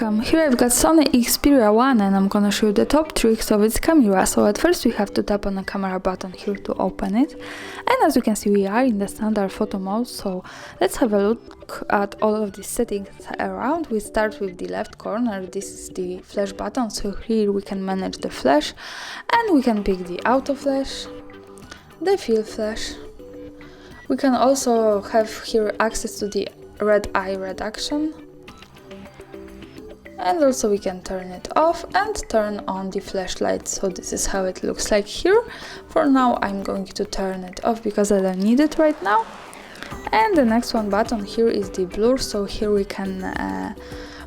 Welcome! Here I've got SONY Xperia 1 and I'm gonna show you the top tricks of its camera. So at first we have to tap on the camera button here to open it. And as you can see, we are in the standard photo mode, so let's have a look at all of these settings around. We start with the left corner. This is the flash button, so here we can manage the flash and we can pick the auto flash, the fill flash. We can also have here access to the red eye reduction. And also we can turn it off and turn on the flashlight, so this is how it looks like here. For now I'm going to turn it off because I don't need it right now. And the next one button here is the blur, so here we can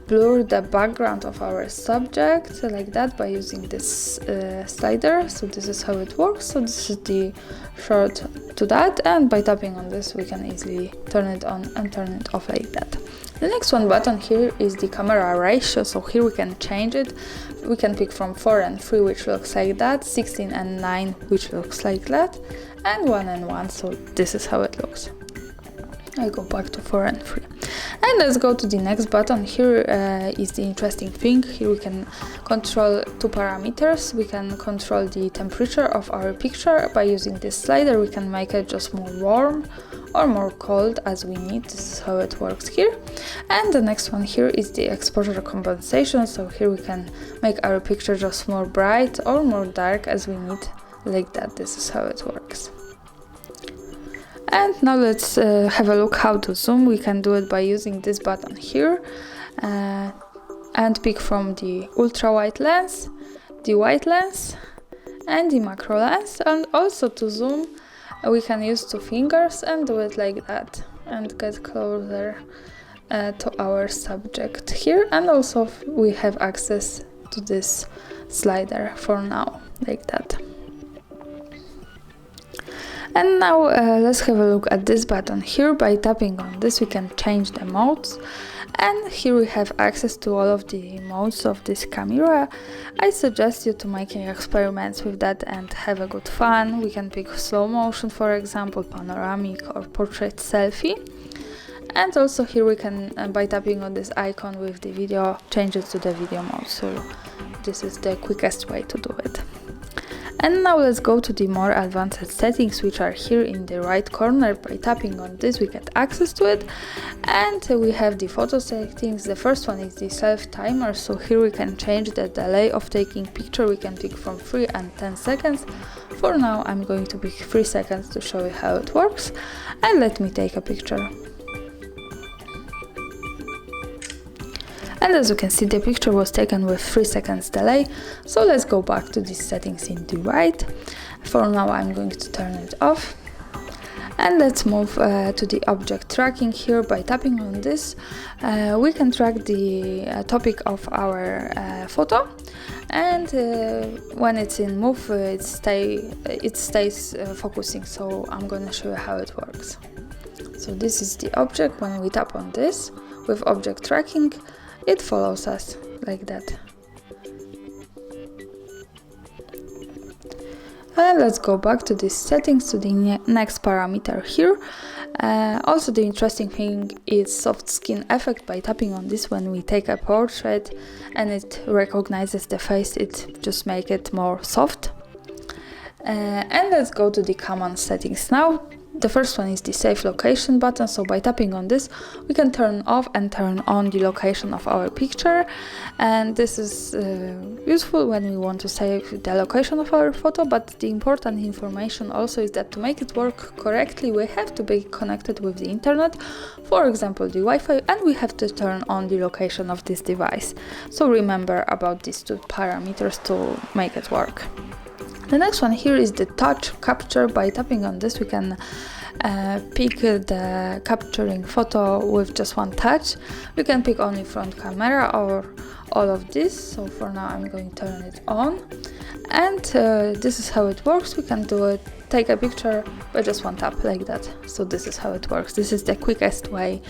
blur the background of our subject like that by using this slider. So this is how it works. So this is the short to that, and by tapping on this we can easily turn it on and turn it off like that. The next one button here is the camera ratio, so here we can change it. We can pick from 4 and 3, which looks like that, 16 and 9, which looks like that, and 1 and 1, so this is how it looks. I go back to 4 and 3. And let's go to the next button. Here is the interesting thing. Here we can control two parameters. We can control the temperature of our picture. By using this slider we can make it just more warm or more cold as we need. This is how it works here. And the next one here is the exposure compensation. So here we can make our picture just more bright or more dark as we need, like that. This is how it works. And now let's have a look how to zoom. We can do it by using this button here and pick from the ultra wide lens, the wide lens and the macro lens. And also to zoom we can use two fingers and do it like that and get closer to our subject here. And also we have access to this slider for now, like that. And now let's have a look at this button here. By tapping on this we can change the modes, and here we have access to all of the modes of this camera. I suggest you to making experiments with that and have a good fun. We can pick slow motion, for example, panoramic or portrait selfie. And also here we can, by tapping on this icon with the video, change it to the video mode, so this is the quickest way to do it. And now let's go to the more advanced settings, which are here in the right corner. By tapping on this we get access to it, and we have the photo settings. The first one is the self timer, so here we can change the delay of taking picture. We can pick from 3 and 10 seconds. For now I'm going to pick 3 seconds to show you how it works, and let me take a picture. And as you can see, the picture was taken with 3 seconds delay. So let's go back to these settings in the right. For now I'm going to turn it off. And let's move to the object tracking here. By tapping on this we can track the topic of our photo, and when it's in move it stays focusing. So I'm gonna show you how it works. So this is the object. When we tap on this with object tracking, it follows us like that. And let's go back to these settings, to the next parameter here. Also the interesting thing is soft skin effect. By tapping on this, when we take a portrait and it recognizes the face, it just makes it more soft. And let's go to the common settings now. The first one is the save location button, so by tapping on this we can turn off and turn on the location of our picture, and this is useful when we want to save the location of our photo. But the important information also is that to make it work correctly we have to be connected with the internet, for example the Wi-Fi, and we have to turn on the location of this device. So remember about these two parameters to make it work. The next one here is the touch capture. By tapping on this we can pick the capturing photo with just one touch. We can pick only front camera or all of this, so for now I'm going to turn it on. And this is how it works. We can do it, take a picture by just one tap like that. So this is how it works. This is the quickest way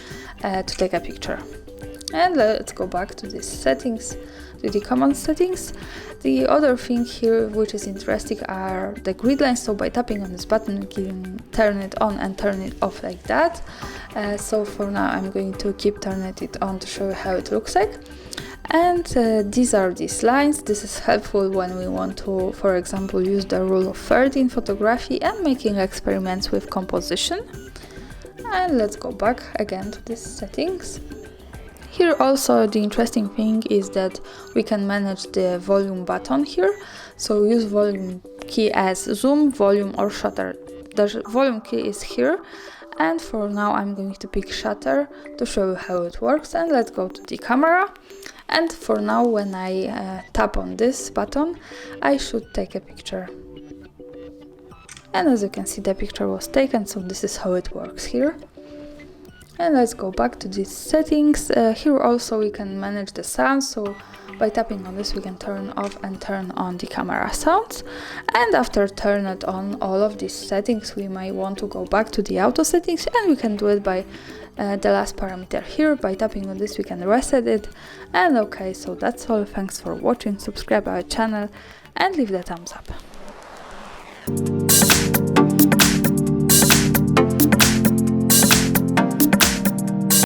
to take a picture. And let's go back to these settings, to the common settings. The other thing here which is interesting are the grid lines. So by tapping on this button we can turn it on and turn it off like that. So for now I'm going to keep turning it on to show you how it looks like. And these are these lines. This is helpful when we want to, for example, use the rule of thirds in photography and making experiments with composition. And let's go back again to these settings. Here also the interesting thing is that we can manage the volume button here. So use volume key as zoom, volume or shutter. The volume key is here. And for now I'm going to pick shutter to show you how it works. And let's go to the camera. And for now, when I tap on this button, I should take a picture. And as you can see, the picture was taken, so this is how it works here. And let's go back to these settings. Here also we can manage the sound, so by tapping on this we can turn off and turn on the camera sounds. And after turning on all of these settings, we might want to go back to the auto settings, and we can do it by the last parameter here. By tapping on this we can reset it. And okay, so that's all. Thanks for watching, subscribe our channel and leave the thumbs up.